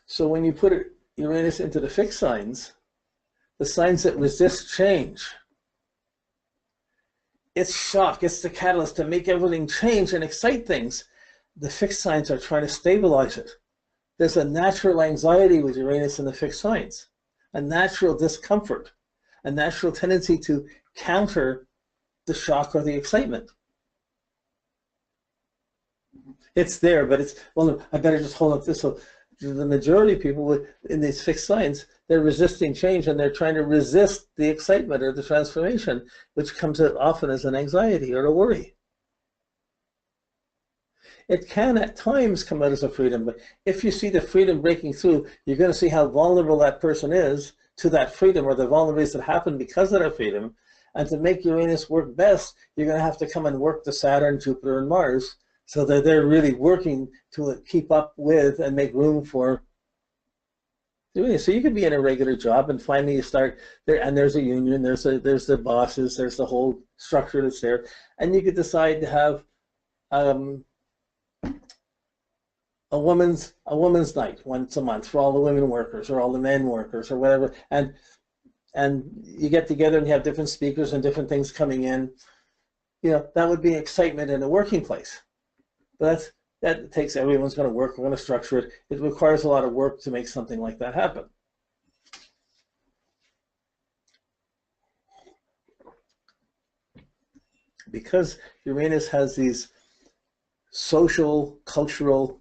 So when you put Uranus into the fixed signs, the signs that resist change, it's shock, it's the catalyst to make everything change and excite things. The fixed signs are trying to stabilize it. There's a natural anxiety with Uranus in the fixed signs, a natural discomfort, a natural tendency to counter the shock or the excitement. It's there, but it's, well, I better just hold up this. So the majority of people in these fixed signs, they're resisting change and they're trying to resist the excitement or the transformation, which comes out often as an anxiety or a worry. It can at times come out as a freedom, but if you see the freedom breaking through, you're going to see how vulnerable that person is to that freedom or the vulnerabilities that happen because of that freedom. And to make Uranus work best, you're going to have to come and work the Saturn, Jupiter, and Mars, so that they're really working to keep up with and make room for Uranus. So you could be in a regular job and finally you start there, and there's a union, there's the bosses, there's the whole structure that's there, and you could decide to have a woman's night once a month for all the women workers or all the men workers or whatever, and you get together and you have different speakers and different things coming in. You know, that would be excitement in a working place. But that takes, everyone's going to work, we're going to structure it. It requires a lot of work to make something like that happen. Because Uranus has these social, cultural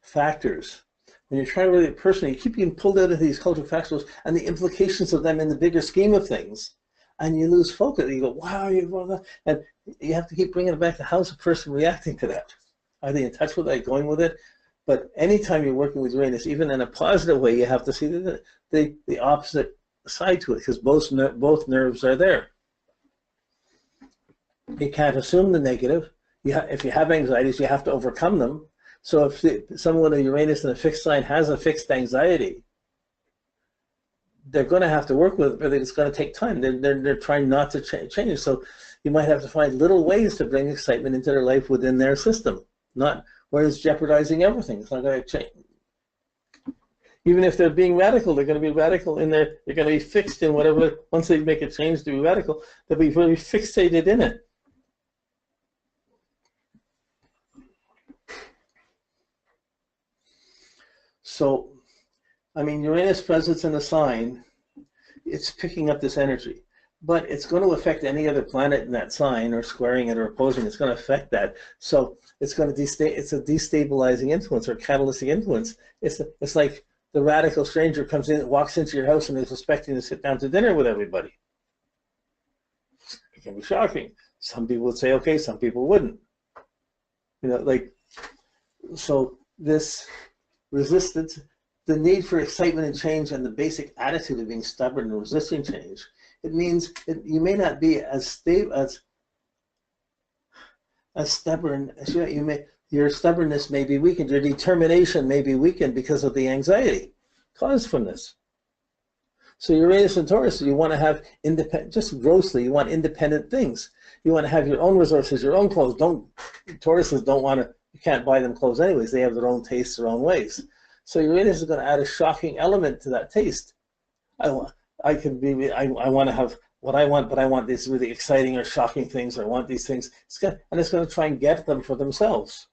factors, when you're trying to really personally, you keep getting pulled out of these cultural factors and the implications of them in the bigger scheme of things, and you lose focus. You go, wow, and you have to keep bringing it back to how's a person reacting to that? Are they in touch with it, going with it? But anytime you're working with Uranus, even in a positive way, you have to see the opposite side to it, because both nerves are there. You can't assume the negative. If you have anxieties, you have to overcome them. So if someone with a Uranus in a fixed sign has a fixed anxiety, they're going to have to work with it, but it's going to take time. They're trying not to change it. So you might have to find little ways to bring excitement into their life within their system, not where it's jeopardizing everything. It's not going to change. Even if they're being radical, they're going to be radical in their, they're going to be fixed in whatever, once they make a change to be radical, they'll be very fixated in it. So, I mean, Uranus presence in a sign, it's picking up this energy, but it's going to affect any other planet in that sign, or squaring it or opposing. It's going to affect that. So it's going to it's a destabilizing influence or catalytic influence. It's like the radical stranger comes in, walks into your house, and is expecting to sit down to dinner with everybody. It can be shocking. Some people would say okay, some people wouldn't. You know, like, so this resistance, the need for excitement and change, and the basic attitude of being stubborn and resisting change, it means that you may not be as stable, as stubborn as you may. Your stubbornness may be weakened. Your determination may be weakened because of the anxiety caused from this. So Uranus and Taurus, you want to have independent, just grossly, you want independent things. You want to have your own resources, your own clothes. Tauruses don't want to. You can't buy them clothes anyways. They have their own tastes, their own ways. So Uranus is going to add a shocking element to that taste. I want to have what I want, but I want these really exciting or shocking things, or I want these things. And it's going to try and get them for themselves.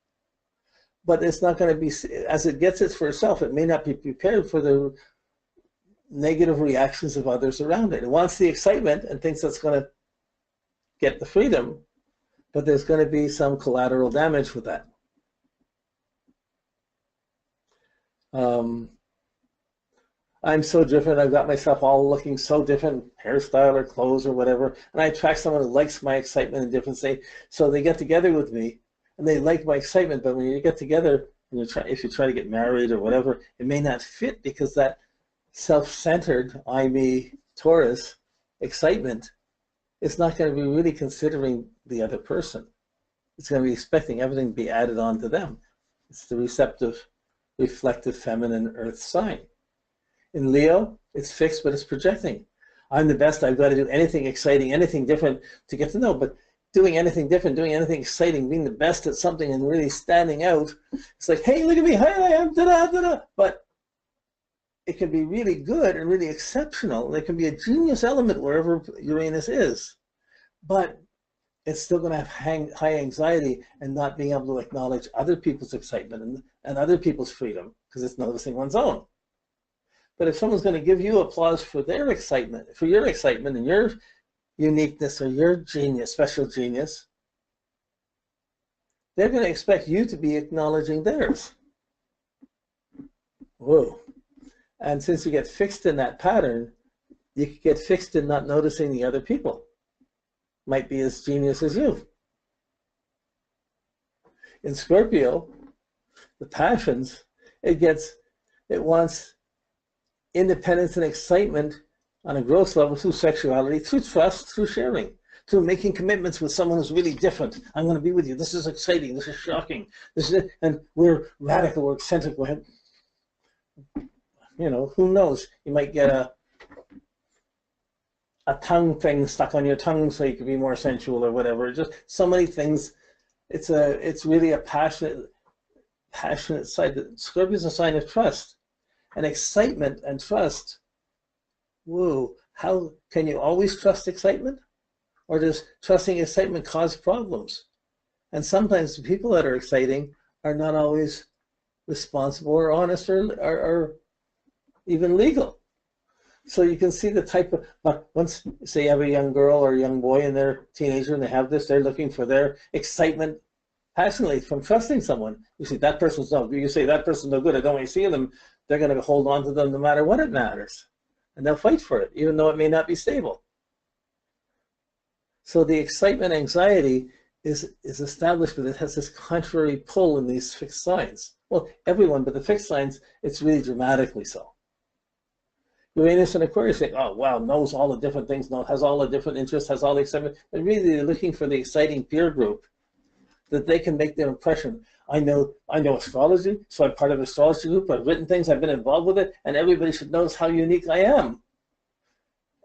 But it's not going to be, as it gets it for itself, it may not be prepared for the negative reactions of others around it. It wants the excitement and thinks that's going to get the freedom, but there's going to be some collateral damage with that. I'm so different. I've got myself all looking so different, hairstyle or clothes or whatever, and I attract someone who likes my excitement and different things. So they get together with me, and they like my excitement. But when you get together, and if you try to get married or whatever, it may not fit, because that self-centered, I, me, Taurus excitement is not going to be really considering the other person. It's going to be expecting everything to be added on to them. It's the receptive, reflective, feminine earth sign. In Leo, it's fixed, but it's projecting. I'm the best. I've got to do anything exciting, anything different to get to know. But doing anything different, doing anything exciting, being the best at something and really standing out, it's like, hey, look at me, hi, I am, da-da, da-da. But it can be really good and really exceptional. There can be a genius element wherever Uranus is, but it's still going to have high anxiety and not being able to acknowledge other people's excitement and other people's freedom because it's noticing one's own. But if someone's going to give you applause for their excitement, for your excitement and your uniqueness or your genius, special genius, they're going to expect you to be acknowledging theirs. Whoa. And since you get fixed in that pattern, you can get fixed in not noticing the other people. Might be as genius as you. In Scorpio, the passions, it wants independence and excitement on a gross level through sexuality, through trust, through sharing, through making commitments with someone who's really different. I'm going to be with you. This is exciting. This is shocking. This is it. And we're radical. We're eccentric. You know, who knows? You might get a tongue thing stuck on your tongue so you can be more sensual or whatever. Just so many things. It's really a passionate side. Scorpio is a sign of trust and excitement and trust. Whoa! How can you always trust excitement, or does trusting excitement cause problems? And sometimes the people that are exciting are not always responsible or honest or even legal. So you can see the type of, but once, say you have a young girl or a young boy and they're a teenager and they have this, they're looking for their excitement passionately from trusting someone. You see, that person's no good. You say, that person's no good, I don't want to see them. They're going to hold on to them no matter what it matters. And they'll fight for it, even though it may not be stable. So the excitement anxiety is established, but it has this contrary pull in these fixed signs. Well, everyone, but the fixed signs, it's really dramatically so. Uranus and Aquarius think, oh, wow, knows all the different things, has all the different interests, has all the excitement. But really, they're looking for the exciting peer group that they can make their impression. I know astrology, so I'm part of an astrology group. I've written things, I've been involved with it, and everybody should notice how unique I am.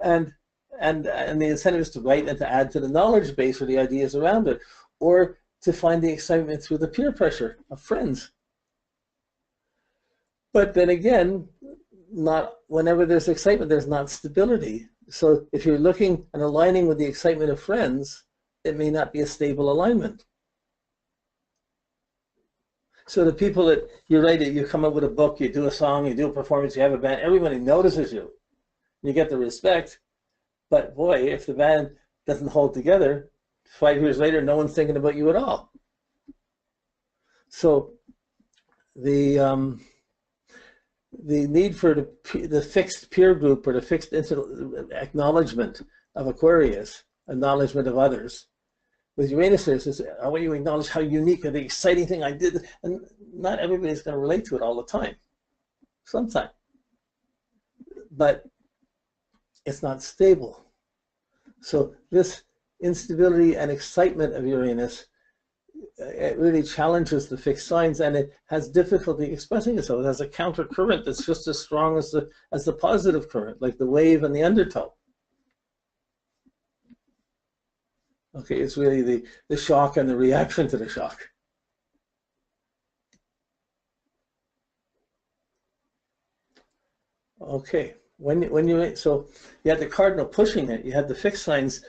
And the incentive is to write and to add to the knowledge base or the ideas around it, or to find the excitement through the peer pressure of friends. But then again, not whenever there's excitement, there's not stability. So if you're looking and aligning with the excitement of friends, it may not be a stable alignment. So the people that you write it, you come up with a book, you do a song, you do a performance, you have a band, everybody notices you. You get the respect. But boy, if the band doesn't hold together, 5 years later, no one's thinking about you at all. So the need for the fixed peer group or the fixed acknowledgement of Aquarius, acknowledgement of others. With Uranus, is I want you to acknowledge how unique or the exciting thing I did. And not everybody's going to relate to it all the time. Sometimes. But it's not stable. So this instability and excitement of Uranus, it really challenges the fixed signs, and it has difficulty expressing itself. It has a counter current that's just as strong as the positive current, like the wave and the undertow. Okay, it's really the shock and the reaction to the shock. Okay, so you had the cardinal pushing it, you had the fixed signs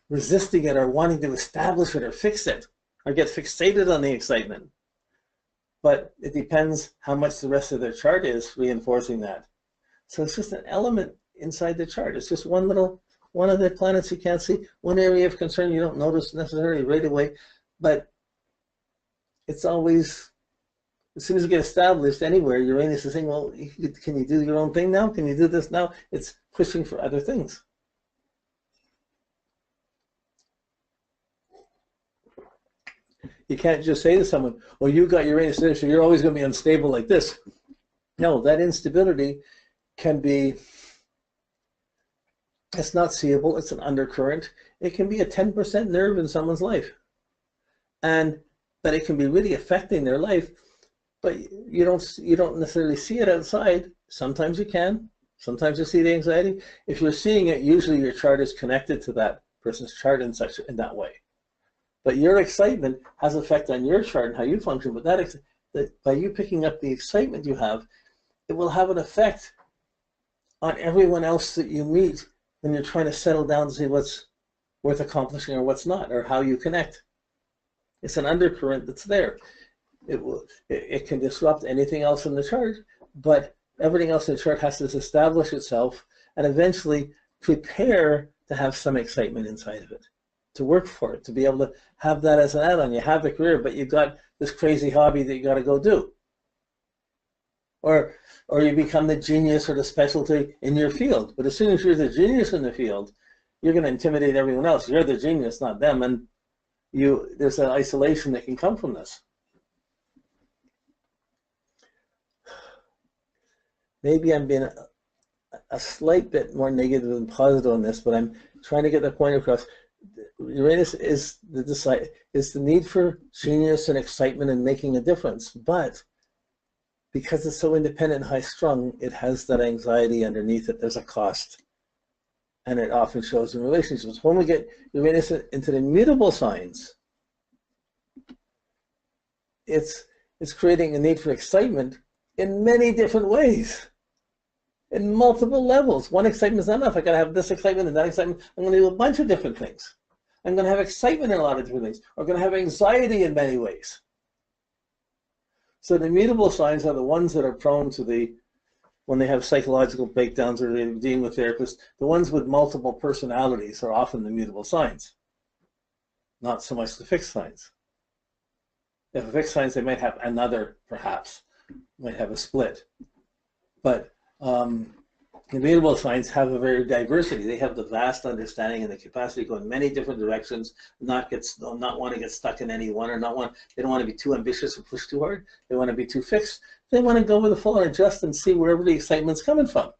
resisting it or wanting to establish it or fix it, or get fixated on the excitement. But it depends how much the rest of their chart is reinforcing that. So it's just an element inside the chart. It's just one of the planets you can't see, one area of concern you don't notice necessarily right away, but it's always, as soon as you get established anywhere, Uranus is saying, well, can you do your own thing now? Can you do this now? It's pushing for other things. You can't just say to someone, well, you got Uranus there, so you're always going to be unstable like this. No, that instability can be, it's not seeable, it's an undercurrent. It can be a 10% nerve in someone's life. But it can be really affecting their life, but you don't necessarily see it outside. Sometimes you can, sometimes you see the anxiety. If you're seeing it, usually your chart is connected to that person's chart in that way. But your excitement has effect on your chart and how you function. But that by you picking up the excitement you have, it will have an effect on everyone else that you meet when you're trying to settle down to see what's worth accomplishing or what's not, or how you connect. It's an undercurrent that's there. It can disrupt anything else in the chart, but everything else in the chart has to establish itself and eventually prepare to have some excitement inside of it, to work for it, to be able to have that as an add-on. You have the career, but you've got this crazy hobby that you got to go do. Or you become the genius or the specialty in your field. But as soon as you're the genius in the field, you're going to intimidate everyone else. You're the genius, not them, and there's an isolation that can come from this. Maybe I'm being a slight bit more negative than positive on this, but I'm trying to get the point across. Uranus is the need for genius and excitement and making a difference, but because it's so independent and high-strung, it has that anxiety underneath it. There's a cost, and it often shows in relationships. When we get Uranus into the mutable signs, it's creating a need for excitement in many different ways, in multiple levels. One excitement is not enough. I got to have this excitement and that excitement. I'm going to do a bunch of different things. I'm going to have excitement in a lot of different things. I'm going to have anxiety in many ways. So the mutable signs are the ones that are prone to when they have psychological breakdowns or they're dealing with therapists, the ones with multiple personalities are often the mutable signs, not so much the fixed signs. If a fixed signs, they might have another, perhaps, might have a split. But the mutable signs have a very diversity. They have the vast understanding and the capacity to go in many different directions, not want to get stuck in any one, they don't want to be too ambitious or push too hard. They want to be too fixed. They want to go with the flow and adjust and see wherever the excitement's coming from.